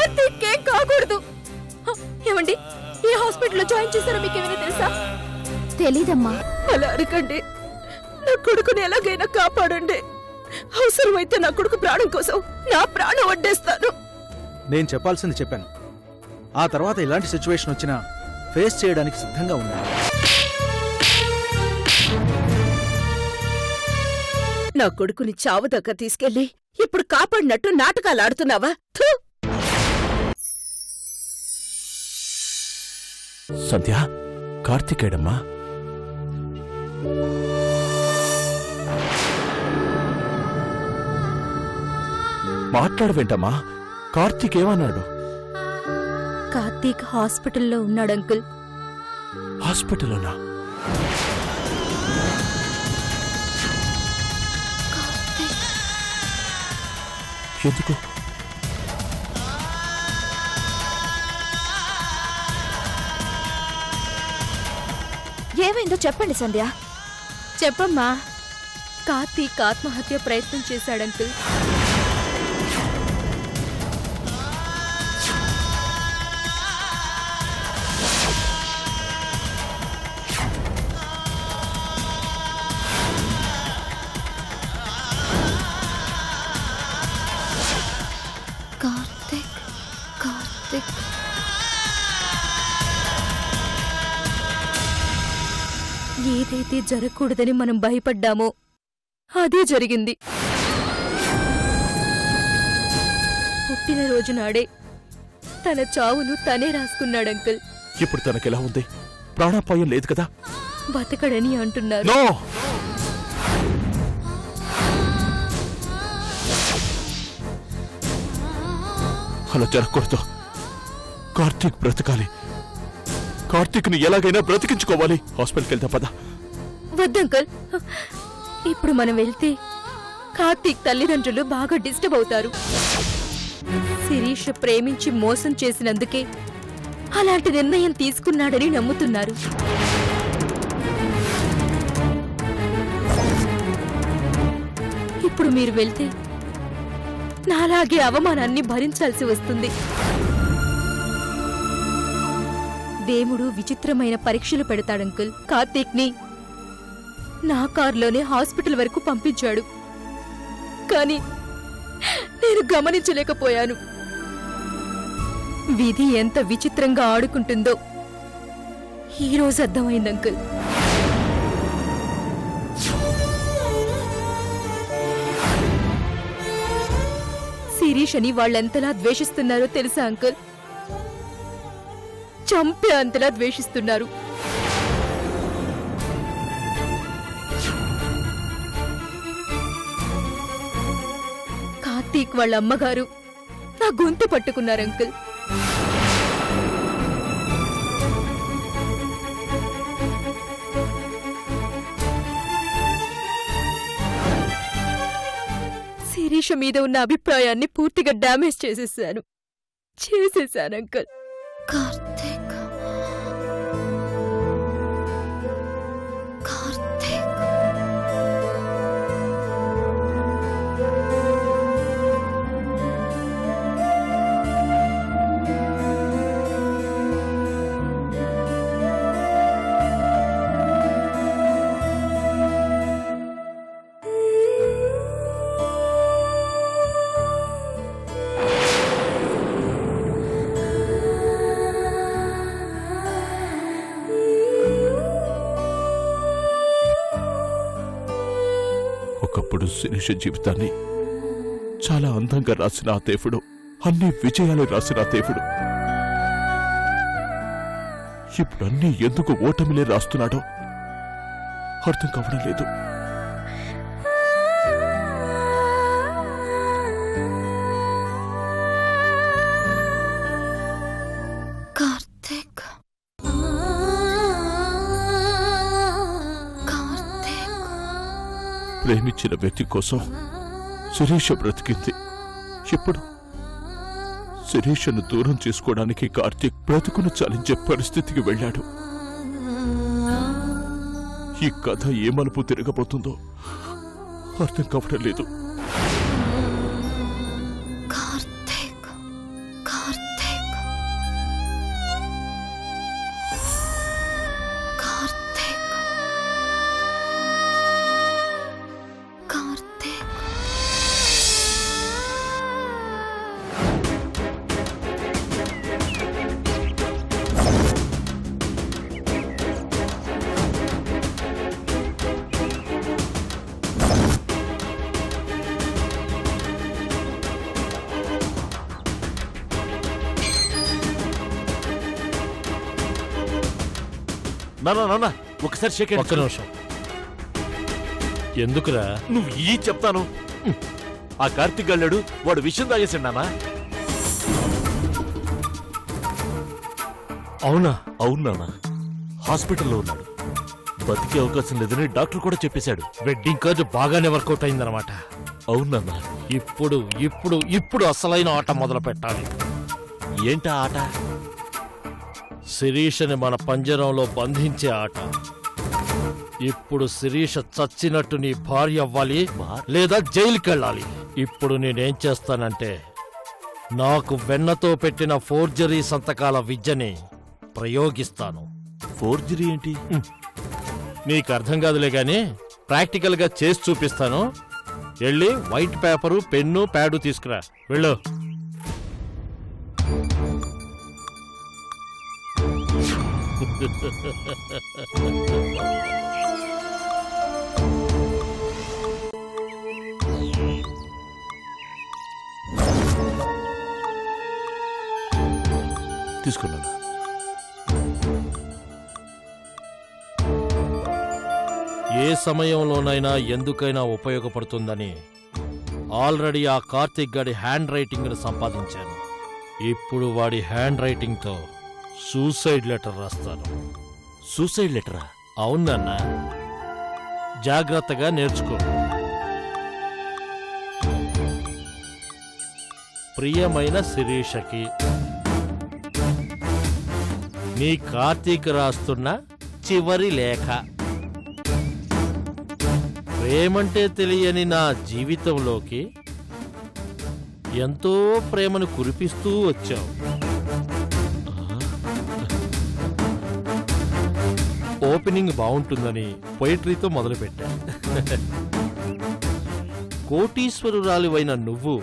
కార్తీక్ ఏం కాకూడదు. ఏమండి, ఈ హాస్పిటల్లో జాయిన్ చేశారో మీకేమైనా తెలుసా? తెలీదమ్మా. అలా అడగండి. నా కొడుకుని ఎలాగైనా కాపాడండి. అవసరమైతే నా కొడుకు ప్రాణం కోసం నా ప్రాణం వడ్డేస్తాను. నేను చెప్పాల్సింది చెప్పాను. ఆ తర్వాత ఇలాంటి సిచ్యువేషన్ వచ్చినా ఫేస్ చేయడానికి సిద్ధంగా ఉన్నాను. నా కొడుకుని చావు దాకా తీసుకెళ్లి ఇప్పుడు కాపాడినట్టు నాటకాలు ఆడుతున్నావా? సంధ్య, కార్తికేడమ్మా. మాట్లాడవేంటమ్మా? కార్తీక్ ఏమన్నాడు? కార్తీక్ హాస్పిటల్లో ఉన్నాడు అంకుల్. హాస్పిటల్లోనా? ఎందుకు? ఏమైందో చెప్పండి సంధ్య. చెప్పమ్మా. కార్తీక్ ఆత్మహత్య ప్రయత్నం చేశాడంకుల్. కార్తీక్ కార్తీక్ ఏదైతే జరగకూడదని మనం భయపడ్డామో అదే జరిగింది. పుట్టినరోజు నాడే తన చావును తనే రాసుకున్నాడంకుల్. ఇప్పుడు తనకెలా ఉంది? ప్రాణాపాయం లేదు కదా? బతకడని అంటున్నారు. నో! అలా జరగకూడదు. కార్తీక్ బ్రతకాలి. కార్తీక్ని ఎలాగైనా బ్రతికించుకోవాలి. హాస్పిటల్కి వెళ్తాం పద. వద్దంకల్, ఇప్పుడు మనం వెళ్తే కార్తీక్ తల్లిదండ్రులు బాగా డిస్టర్బ్ అవుతారు. శిరీష్ ప్రేమించి మోసం చేసినందుకే అలాంటి నిర్ణయం తీసుకున్నాడని నమ్ముతున్నారు. ఇప్పుడు మీరు వెళ్తే నాలాగే అవమానాన్ని భరించాల్సి వస్తుంది. దేవుడు విచిత్రమైన పరీక్షలు పెడతాడంకుల్. కార్తీక్ని నా కారులోనే హాస్పిటల్ వరకు పంపించాడు. కానీ నేను గమనించలేకపోయాను. విధి ఎంత విచిత్రంగా ఆడుకుంటుందో ఈరోజు అర్థమైంది అంకుల్. శిరీష్ అని వాళ్ళెంతలా ద్వేషిస్తున్నారో తెలుసా అంకుల్? చంపే అంతలా ద్వేషిస్తున్నారు. కార్తీక్ వాళ్ళ అమ్మగారు నా గొంతు పట్టుకున్నారు అంకుల్. శిరీష మీద ఉన్న అభిప్రాయాన్ని పూర్తిగా డ్యామేజ్ చేసేసాను అంకుల్. కార్తీక్ కార్తీక్ ఒకప్పుడు శిరీష జీవితాన్ని చాలా అందంగా రాసిన ఆ దేవుడు, అన్ని విజయాలు రాసిన ఆ దేవుడు ఇప్పుడు అన్ని ఎందుకు ఓటమిలే రాస్తున్నాడో అర్థం కావడం లేదు. కార్తీక్ ప్రేమించిన వ్యక్తి కోసం శిరీష బ్రతికింది. ఇప్పుడు శిరీషను దూరం చేసుకోవడానికి కార్తీక్ బ్రతుకును చాలించే పరిస్థితికి వెళ్ళాడు. ఈ కథ ఏ మలుపు తిరగబోతుందో అర్థం కావడం లేదు. కార్తీక్ కార్తీక్ నాన్న ఒకసారి షేక్ ఒక్క నిమిషం. ఎందుకురా? నువ్వు ఈ చెప్తాను. ఆ కార్తీక్ గళ్ళాడు, వాడు విషయం తాగేసాడు నాన్న. అవునా? అవును నాన్న, హాస్పిటల్లో ఉన్నాడు. బతికే అవకాశం లేదని డాక్టర్ కూడా చెప్పేశాడు. వెడ్డింగ్ కార్డు బాగానే వర్కౌట్ అయిందనమాట. అవును నాన్న. ఇప్పుడు ఇప్పుడు ఇప్పుడు అసలైన ఆట మొదలు పెట్టాలి. ఏంటా ఆట? శిరీషని మన పంజరంలో బంధించే ఆట. ఇప్పుడు శిరీష చచ్చినట్టు నీ భార్య అవ్వాలి, లేదా జైలుకెళ్ళాలి. ఇప్పుడు నేనేం చేస్తానంటే, నాకు వెన్నతో పెట్టిన ఫోర్జరీ సంతకాల విద్యని ప్రయోగిస్తాను. ఫోర్జరీ ఏంటి? నీకు అర్థం కాదులే గాని ప్రాక్టికల్ గా చేసి చూపిస్తాను. వెళ్ళి వైట్ పేపరు, పెన్ను, ప్యాడు తీసుకురా. వెళ్ళు. తీసుకున్నాను. ఏ సమయంలోనైనా ఎందుకైనా ఉపయోగపడుతుందని ఆల్రెడీ ఆ కార్తీక్ గాడి హ్యాండ్ రైటింగ్ను సంపాదించాను. ఇప్పుడు వాడి హ్యాండ్ రైటింగ్తో సూసైడ్ లెటర్ రాస్తాను. సూసైడ్ లెటరా? అవునన్నా, జాగ్రత్తగా నేర్చుకో. ప్రియమైన శిరీషకి నీ కార్తీక్ రాస్తున్న చివరి లేఖ. ప్రేమంటే తెలియని నా జీవితంలోకి ఎంతో ప్రేమను కురిపిస్తూ వచ్చావు. ఓపెనింగ్ బాగుంటుందని పొయిట్రీతో మొదలుపెట్టా. కోటీశ్వరురాలివైన నువ్వు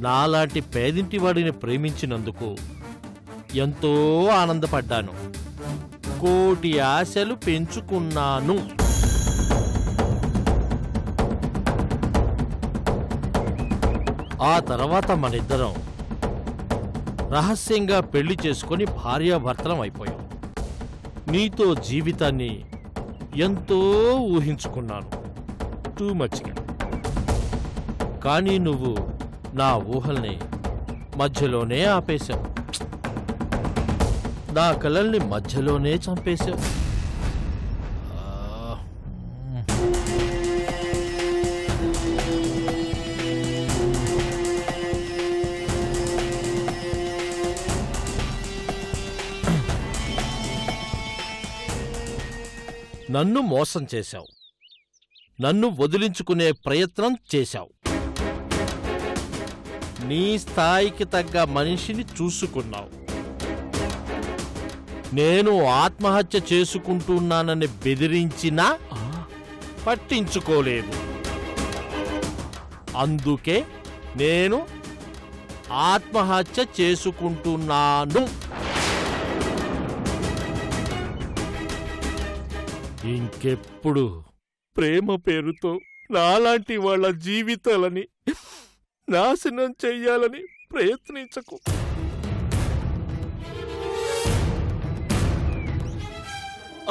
నాలాంటి పేదింటి వాడిని ప్రేమించినందుకు ఎంతో ఆనందపడ్డాను. కోటి ఆశలు పెంచుకున్నాను. ఆ తర్వాత మనిద్దరం రహస్యంగా పెళ్లి చేసుకుని భార్యాభర్తలం అయిపోయాం. నీతో జీవితాన్ని ఎంతో ఊహించుకున్నాను, టూ మచ్గా. కానీ నువ్వు నా ఊహల్ని మధ్యలోనే ఆపేశావు. నా కలల్ని మధ్యలోనే చంపేశావు. నన్ను మోసం చేశావు. నన్ను వదిలించుకునే ప్రయత్నం చేశావు. నీ స్థాయికి తగ్గ మనిషిని చూసుకున్నావు. నేను ఆత్మహత్య చేసుకుంటున్నానని బెదిరించినా పట్టించుకోలేదు. అందుకే నేను ఆత్మహత్య చేసుకుంటున్నాను. ఇంకెప్పుడు ప్రేమ పేరుతో నాలాంటి వాళ్ళ జీవితాలని నాశనం చెయ్యాలని ప్రయత్నించకు.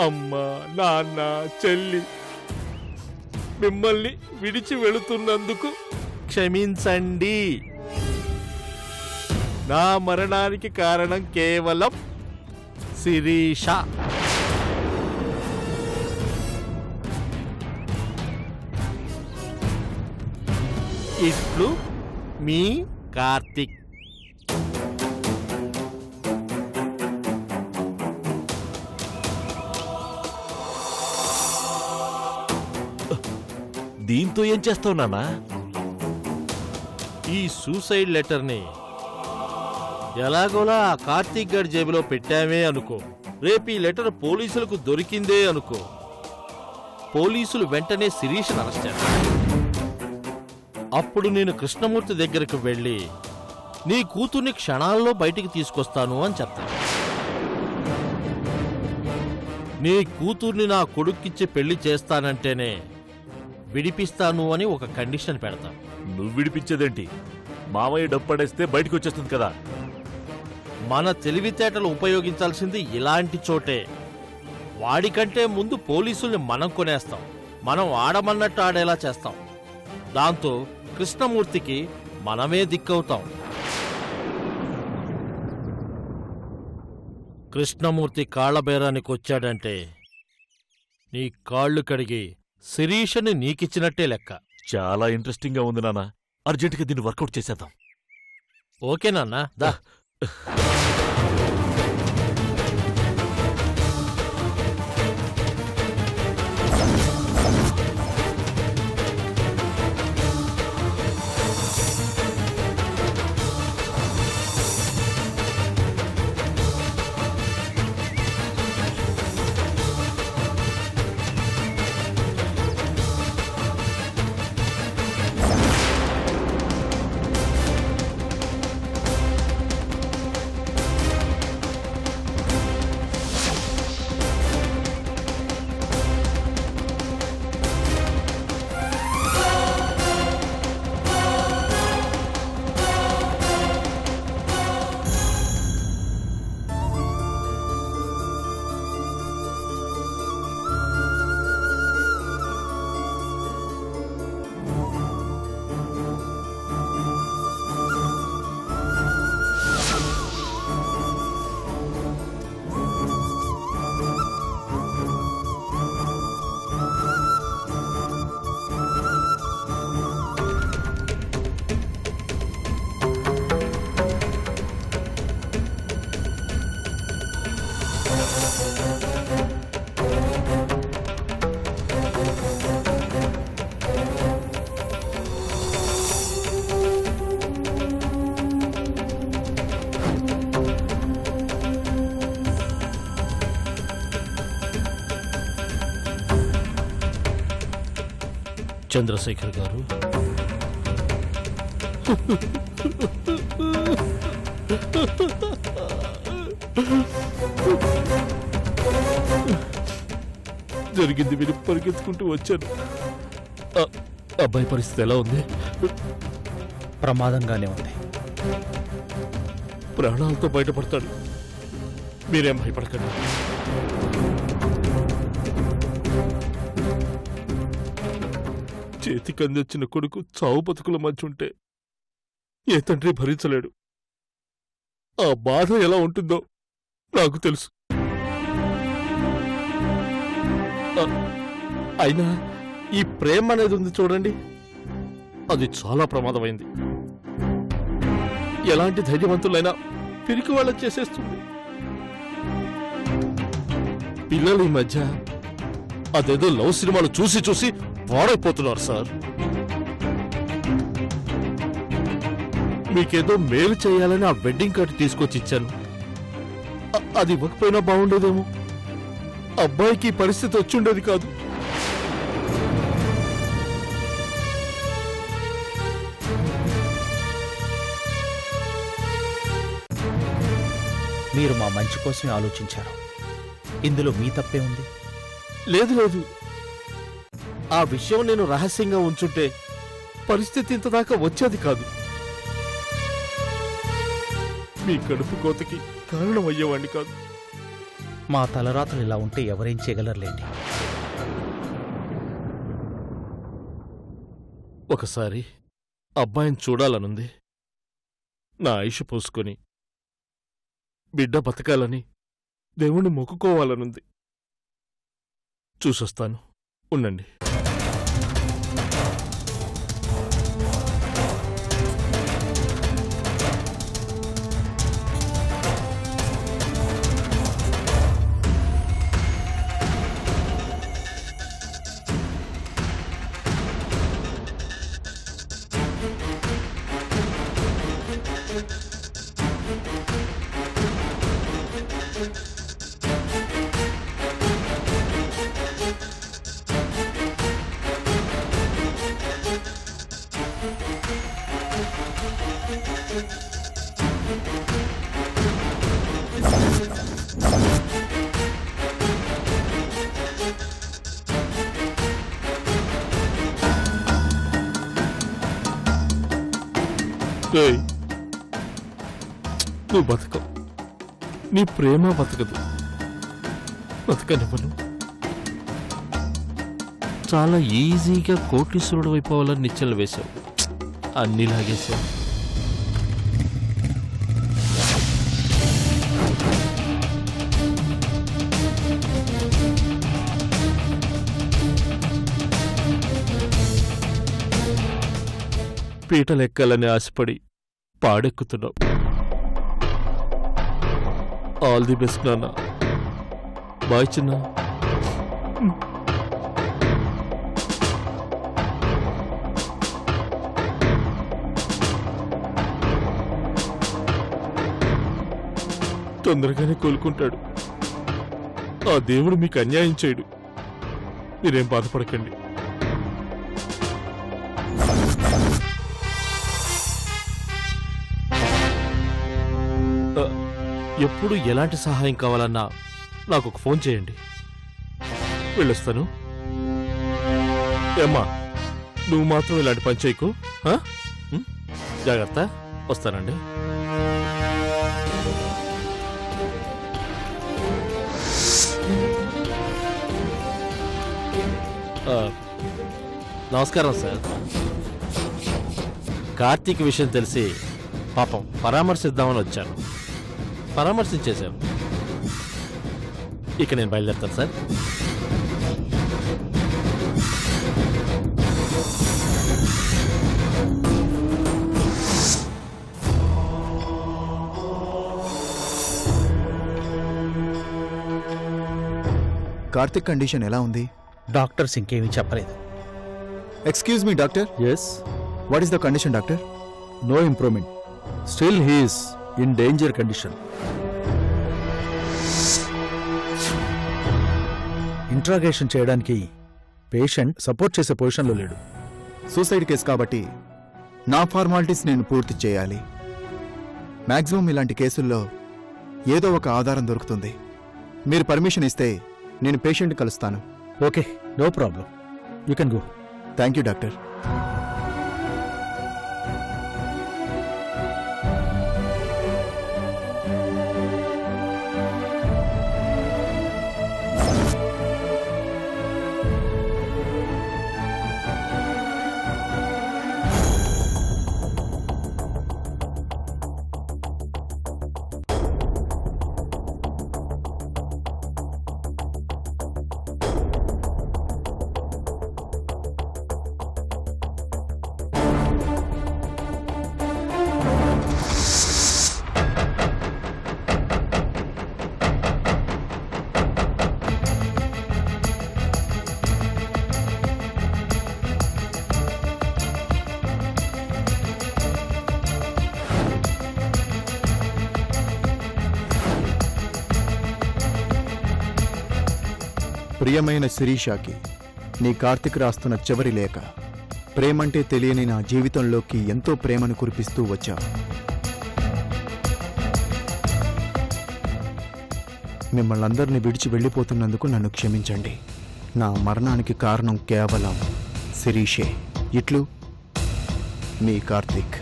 అమ్మా, నాన్న, చెల్లి మిమ్మల్ని విడిచి వెళుతున్నందుకు క్షమించండి. నా మరణానికి కారణం కేవలం శిరీష. ఇట్లు మీ కార్తీక్. దీంతో ఏం చేస్తావు నాన్నా? ఈ సూసైడ్ లెటర్ని ఎలాగోలా ఆ కార్తీక్ గారి జేబులో పెట్టామే అనుకో. రేపు ఈ లెటర్ పోలీసులకు దొరికిందే అనుకో. పోలీసులు వెంటనే శిరీషను అరెస్ట్ చేస్తారు. అప్పుడు నేను కృష్ణమూర్తి దగ్గరకు వెళ్ళి నీ కూతుర్ని క్షణాల్లో బయటికి తీసుకొస్తాను అని చెప్తాను. నీ కూతుర్ని నా కొడుక్కిచ్చి పెళ్లి చేస్తానంటేనే విడిపిస్తాను అని ఒక కండిషన్ పెడతాను. నువ్వు విడిపించేదేంటి? మామయ్య డబ్బు పడేస్తే బయటకు వచ్చేస్తుంది కదా. మన తెలివితేటలు ఉపయోగించాల్సింది ఇలాంటి చోటే. వాడికంటే ముందు పోలీసుల్ని మనం కొనేస్తాం, మనం ఆడమన్నట్టు ఆడేలా చేస్తాం. దాంతో కృష్ణమూర్తికి మనమే దిక్కవుతాం. కృష్ణమూర్తి కాళ్లబేరానికి వచ్చాడంటే నీ కాళ్ళు కడిగి శిరీషని నీకిచ్చినట్టే లెక్క. చాలా ఇంట్రెస్టింగ్ గా ఉంది నాన్న. అర్జెంటుగా దీన్ని వర్కౌట్ చేసేద్దాం. ఓకే నాన్న, దా. చంద్రశేఖర్ గారు, జరిగింది విని పరిగెత్తుకుంటూ వచ్చాను. అబ్బాయి పరిస్థితి ఎలా ఉంది? ప్రమాదంగానే ఉంది. ప్రాణాలతో బయటపడతాడు, మీరేం భయపడకండి. చేతికి అందించిన కొడుకు చావు బతుకుల మధ్య ఉంటే ఏ తండ్రి భరించలేడు. ఆ బాధ ఎలా ఉంటుందో నాకు తెలుసు. అయినా ఈ ప్రేమ అనేది ఉంది చూడండి, అది చాలా ప్రమాదమైంది. ఎలాంటి ధైర్యవంతులైనా పిరికి వాళ్ళ చేసేస్తుంది. పిల్లలు ఈ మధ్య అదేదో లవ్ సినిమాలు చూసి చూసి పాడైపోతున్నారు సార్. మీకేదో మేలు చేయాలని ఆ వెడ్డింగ్ కార్డు తీసుకొచ్చి ఇచ్చాను. అది ఇవ్వకపోయినా బాగుండేదేమో. అబ్బాయికి పరిస్థితి వచ్చిండేది కాదు. మీరు మా మంచి కోసమే ఆలోచించారు. ఇందులో మీ తప్పే ఉంది. లేదు లేదు, ఆ విషయం నేను రహస్యంగా ఉంచుంటే పరిస్థితి ఇంతదాకా వచ్చేది కాదు. మీ కడుపు కోతకి కారణమయ్యేవాణ్ణి కాదు. మా తలరాతలు ఇలా ఉంటే ఎవరేం చేయగలరులేండి. ఒకసారి అబ్బాయిని చూడాలనుంది. నా ఆయుష్ పోసుకొని బిడ్డ బతకాలని దేవుణ్ణి మొక్కుకోవాలనుంది. చూసొస్తాను, ఉండండి. నువ్వు బతకవు, నీ ప్రేమ బతకదు. బతకనివ్వను. చాలా ఈజీగా కోటీశ్వరుడు అయిపోవాలని నిచ్చెలు వేశావు, అన్నీ లాగేశావు. పీటలెక్కాలని ఆశపడి పాడెక్కుతున్నావు. ఆల్ ది బెస్ట్ నాన్న. బాయ్ చిన్న. తొందరగానే కోలుకుంటాడు. ఆ దేవుడు మీకు అన్యాయం చేయడు. మీరేం బాధపడకండి. ఎప్పుడు ఎలాంటి సహాయం కావాలన్నా నాకు ఒక ఫోన్ చేయండి. వెళ్ళొస్తాను. ఏమ్మా, నువ్వు మాత్రం ఇలాంటి పని చేయకు. జాగ్రత్త. వస్తానండి. నమస్కారం సార్. కార్తీక్ విషయం తెలిసి పాపం పరామర్శిద్దామని వచ్చాను. పరామర్శించేశాను. ఇక నేను బయలుదేరుతాను సార్. కార్తిక్ కండిషన్ ఎలా ఉంది? డాక్టర్స్ ఇంకేమీ చెప్పలేదు. Excuse me doctor. Yes, what is the condition doctor? No improvement. Still he's in danger condition. Interrogation చేయడానికి పేషెంట్ సపోర్ట్ చేసే పొజిషన్లో లేడు. సూసైడ్ కేసు కాబట్టి నా ఫార్మాలిటీస్ నేను పూర్తి చేయాలి. మ్యాక్సిమం ఇలాంటి కేసుల్లో ఏదో ఒక ఆధారం దొరుకుతుంది. మీరు పర్మిషన్ ఇస్తే నేను పేషెంట్ కలుస్తాను. Okay, no problem. You can go. Thank you doctor. ప్రియమైన శిరీషాకి నీ కార్తిక్ రాస్తున్న చివరి లేఖ. ప్రేమంటే తెలియని నా జీవితంలోకి ఎంతో ప్రేమను కురిపిస్తూ వచ్చా. మిమ్మల్ని అందరినీ విడిచి వెళ్ళిపోతున్నందుకు నన్ను క్షమించండి. నా మరణానికి కారణం కేవలం శిరీషే. ఇట్లు మీ కార్తిక్.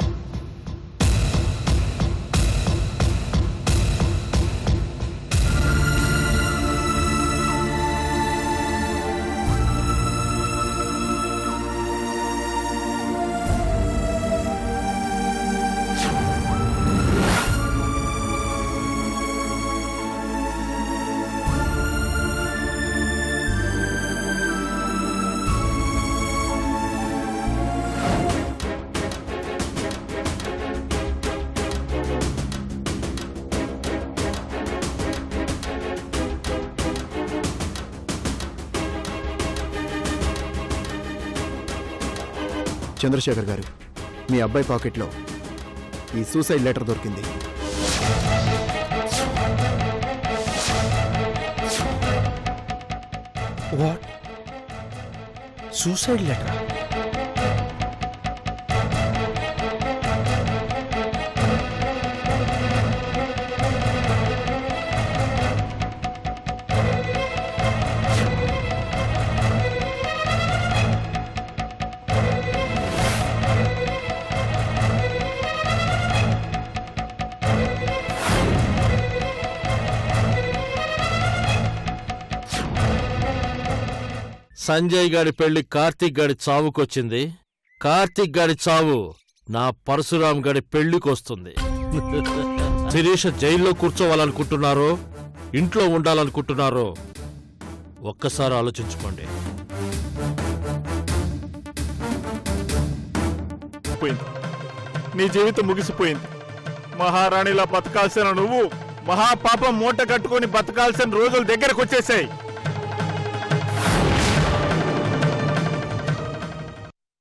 చంద్రశేఖర్ గారు, మీ అబ్బాయి పాకెట్లో ఈ సూసైడ్ లెటర్ దొరికింది. వాట్? Suicide letter? సంజయ్ గాడి పెళ్లి కార్తీక్ గాడి చావుకొచ్చింది, కార్తీక్ గాడి చావు నా పరశురాం గాడి పెళ్లికొస్తుంది. శిరీష జైల్లో కూర్చోవాలనుకుంటున్నారో ఇంట్లో ఉండాలనుకుంటున్నారో ఒక్కసారి ఆలోచించుకోండి. నీ జీవితం ముగిసిపోయింది. మహారాణిలా బతకాల్సిన నువ్వు మహాపాపం మూట కట్టుకుని బతకాల్సిన రోజులు దగ్గరకు వచ్చేసాయి.